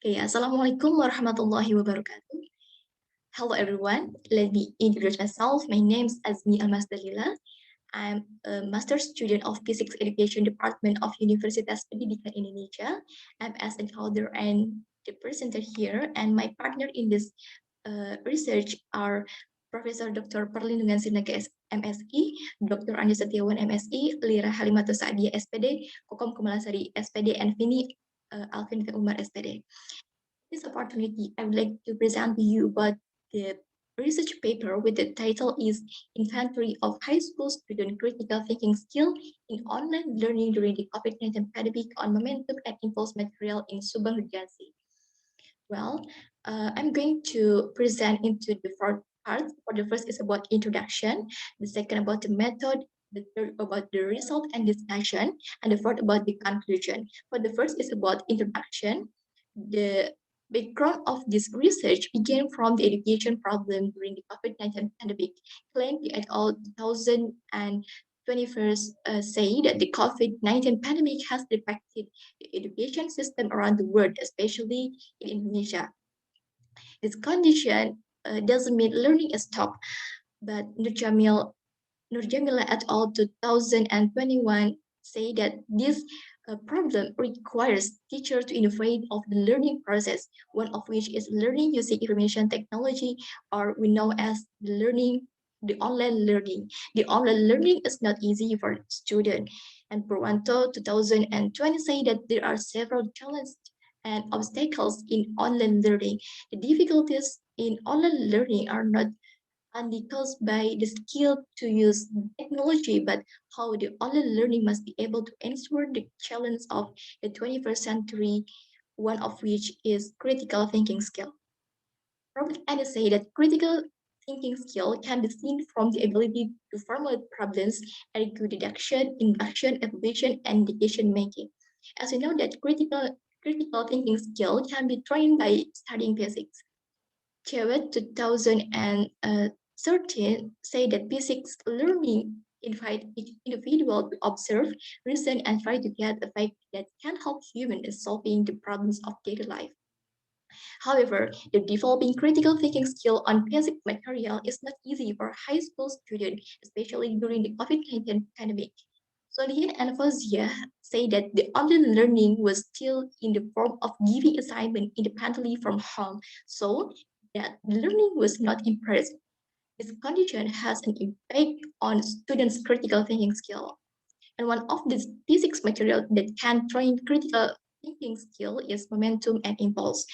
Okay, Assalamualaikum warahmatullahi wabarakatuh. Hello everyone, let me introduce myself. My name is Almas Dalila. I'm a master's student of Physics Education Department of Universitas Pendidikan Indonesia. I'm as an author and the presenter here, and my partner in this research are Profesor Dr. Perlindungan Sinaga MSI, Dr. Andi Setiawan MSI, Lira Halimatus Saadia SPD, Kokom Kemalasari SPD, and Vini Alvin Umar SPD. This opportunity, I would like to present to you about the research paper with the title is Inventory of High School Student Critical Thinking Skill in Online Learning During the COVID-19 Pandemic on Momentum and Impulse Material in Subang Regency. Well, I'm going to present into the four parts. For the first is about introduction, the second about the method, the third about the result and discussion, and the fourth about the conclusion. For the first is about introduction. The background of this research began from the education problem during the COVID-19 pandemic, claimed et al. 2021 say that the COVID-19 pandemic has affected the education system around the world, especially in Indonesia. This condition doesn't mean learning is stopped, but Nurjamila et al. 2021 say that this problem requires teachers to innovate of the learning process, one of which is learning using information technology, or we know as the online learning. The online learning is not easy for students. And Purwanto 2020 say that there are several challenges and obstacles in online learning. The difficulties in online learning are not only caused by the skill to use technology, but how the online learning must be able to answer the challenge of the 21st century, one of which is critical thinking skill. Robert Ennis say that critical thinking skill can be seen from the ability to formulate problems, argue deduction, induction, evaluation, and decision making. As we know that critical thinking skill can be trained by studying physics. Chewet 2013 say that physics learning invite each individual to observe, reason, and try to get a fact that can help humans in solving the problems of daily life. However, the developing critical thinking skill on basic material is not easy for high school students, especially during the COVID-19 pandemic. Solian and Fauziah say that the online learning was still in the form of giving assignment independently from home, so that learning was not impressive. This condition has an impact on students' critical thinking skill. And one of the physics material that can train critical thinking skill is momentum and impulse.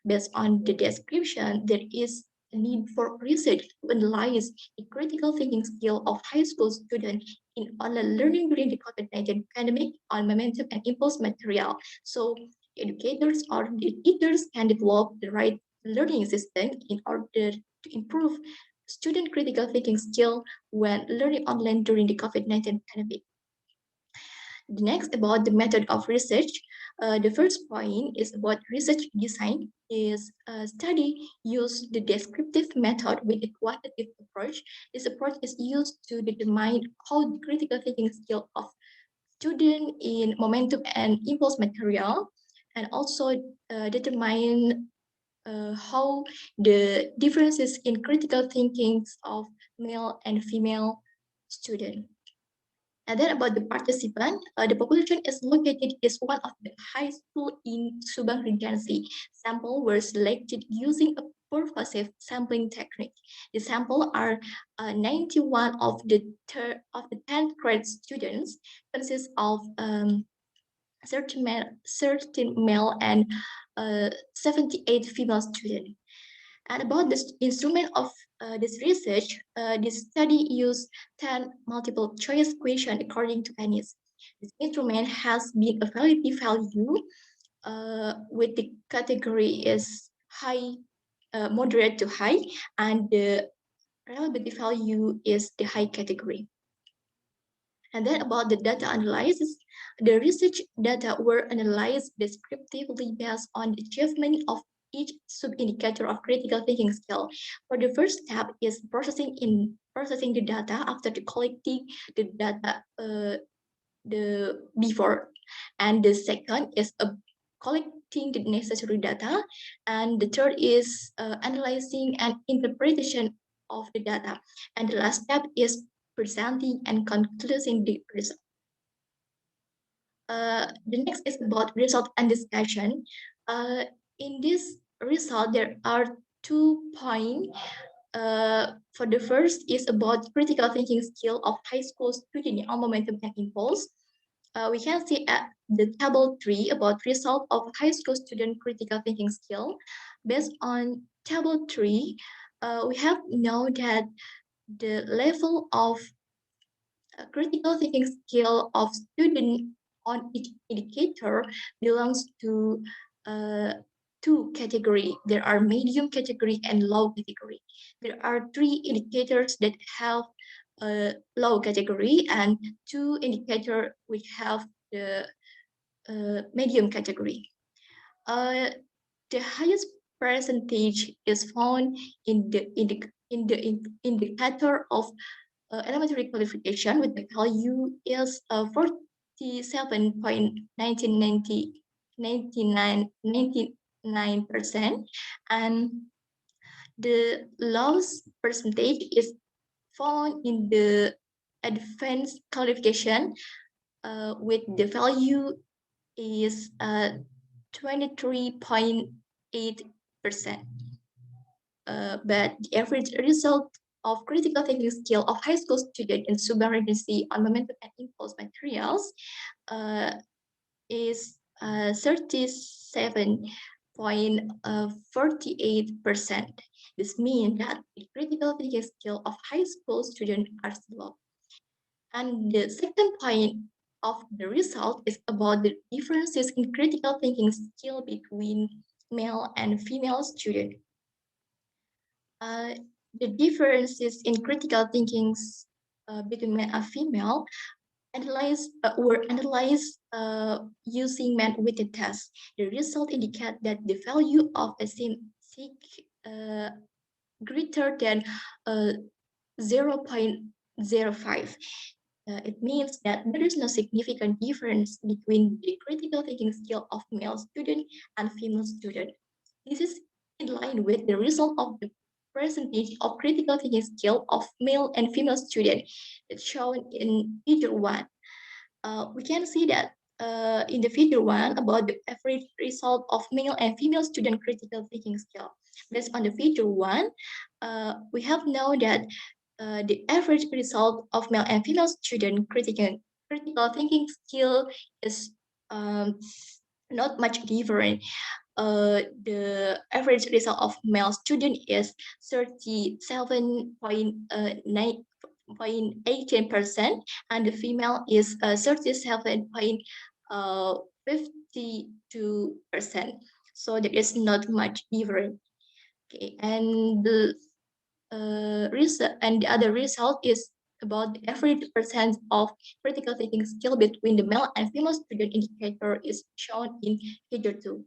Based on the description, there is a need for research to analyze the critical thinking skill of high school students in online learning during the COVID-19 pandemic on momentum and impulse material. So educators or the teachers can develop the right learning system in order to improve student critical thinking skill when learning online during the COVID-19 pandemic. The next about the method of research. The first point is about research design. Is study use the descriptive method with a quantitative approach. This approach is used to determine how the critical thinking skill of student in momentum and impulse material, and also determine how the differences in critical thinkings of male and female student. And then about the participant, the population is located is one of the high school in Subang Regency. Sample were selected using a pervasive sampling technique. The sample are 91 of of the 10th grade students, consists of 13 male and 78 female students. And about this instrument of this research, this study used 10 multiple choice questions according to Ennis. This instrument has been a validity value with the category is high, moderate to high, and the reliability value is the high category. And then about the data analysis, the research data were analyzed descriptively based on the achievement of each sub-indicator of critical thinking skill. For the first step is processing the data after the collecting the data the before, and the second is collecting the necessary data, and the third is analyzing and interpretation of the data, and the last step is presenting and concluding the result. The next is about result and discussion. Uh, in this result, there are 2 points. For the first is about critical thinking skill of high school student on momentum and impulse. We can see at the table 3 about result of high school student critical thinking skill. Based on table 3, we have know that the level of critical thinking skill of student on each indicator belongs to uh, two category. There are medium category and low category. There are 3 indicators that have a low category and 2 indicators which have the medium category. Uh, the highest percentage is found in the indicator of elementary qualification with the value is 47.99%, and the lowest percentage is found in the advanced qualification with the value is 23.8%. But the average result of critical thinking skill of high school student in sovereignty on momentum and impulse materials uh, is 37.48%. This means that the critical thinking skill of high school students are low. And the second point of the result is about the differences in critical thinking skill between male and female students. Uh, the differences in critical thinking between male and female were analyzed using man-weighted tests. The result indicate that the value of a SIG greater than 0.05. It means that there is no significant difference between the critical thinking skill of male student and female student. This is in line with the result of the percentage of critical thinking skill of male and female students that's shown in figure 1. We can see that in the figure 1 about the average result of male and female student critical thinking skill. Based on the figure 1, we have known that the average result of male and female student critical thinking skill is not much different. The average result of male student is 37.18%, and the female is 37.52%. So there is not much different. Okay, and the and the other result is about the average percent of critical thinking skill between the male and female student indicator is shown in figure 2.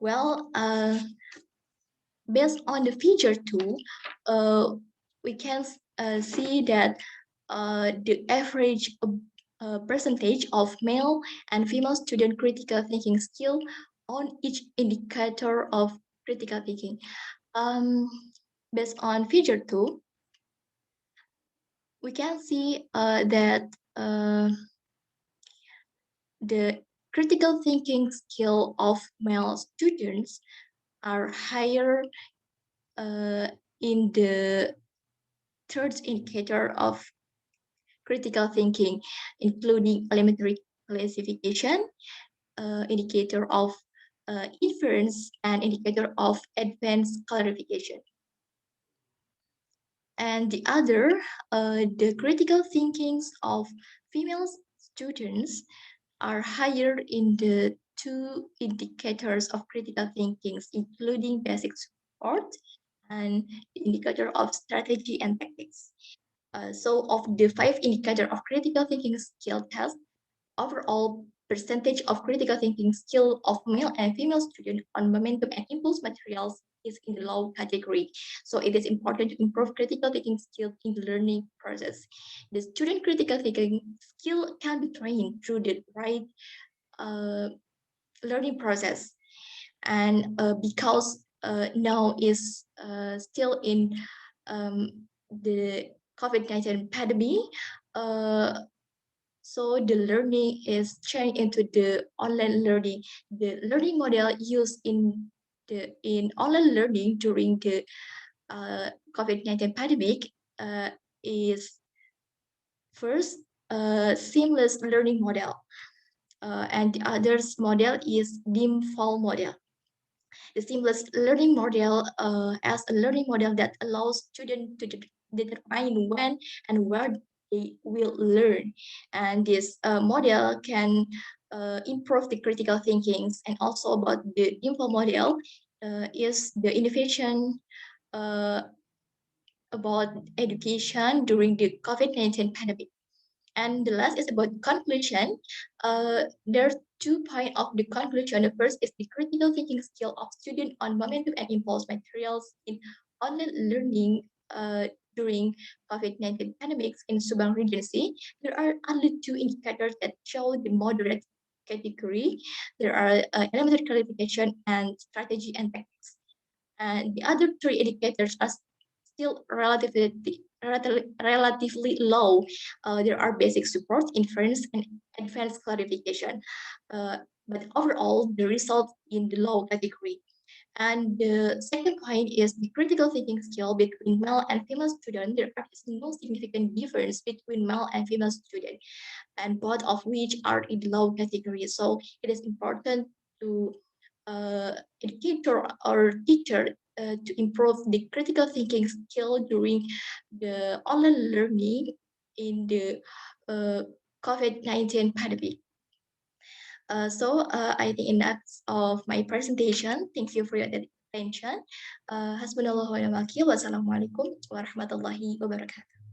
Well, based on the figure 2, we can see that the average percentage of male and female student critical thinking skill on each indicator of critical thinking. Um, Based on figure 2, we can see that the critical thinking skill of male students are higher in the third indicator of critical thinking, including elementary classification, indicator of inference, and indicator of advanced clarification. And the other, the critical thinkings of female students are higher in the 2 indicators of critical thinking, including basic support and the indicator of strategy and tactics. So of the 5 indicators of critical thinking skill test, overall percentage of critical thinking skill of male and female students on momentum and impulse materials is in the low category. So it is important to improve critical thinking skills in the learning process. The student critical thinking skill can be trained through the right uh, learning process. And because now is still in the COVID-19 pandemic, uh, so the learning is changed into the online learning. The learning model used in online learning during the COVID-19 pandemic is first seamless learning model, and the other's model is beam fall model. The seamless learning model as a learning model that allows students to determine when and where they will learn. And this model can improve the critical thinkings. And also about the info model is the innovation uh, about education during the COVID-19 pandemic. And the last is about conclusion. There's 2 points of the conclusion. The first is the critical thinking skill of student on momentum and impulse materials in online learning during COVID-19 pandemics in Subang Regency. There are only 2 indicators that show the moderate category. There are elementary clarification and strategy and tactics. And the other 3 indicators are still relatively low. There are basic support, inference, and advanced clarification. But overall, the result in the low category. And the second point is the critical thinking skill between male and female students. There is no significant difference between male and female students, and both of which are in the low category. So it is important to educator or teacher to improve the critical thinking skill during the online learning in the uh, COVID-19 pandemic. I think enough of my presentation. Thank you for your attention. Hasbunallahu wa ni'mal wakil. Wassalamualaikum warahmatullahi wabarakatuh.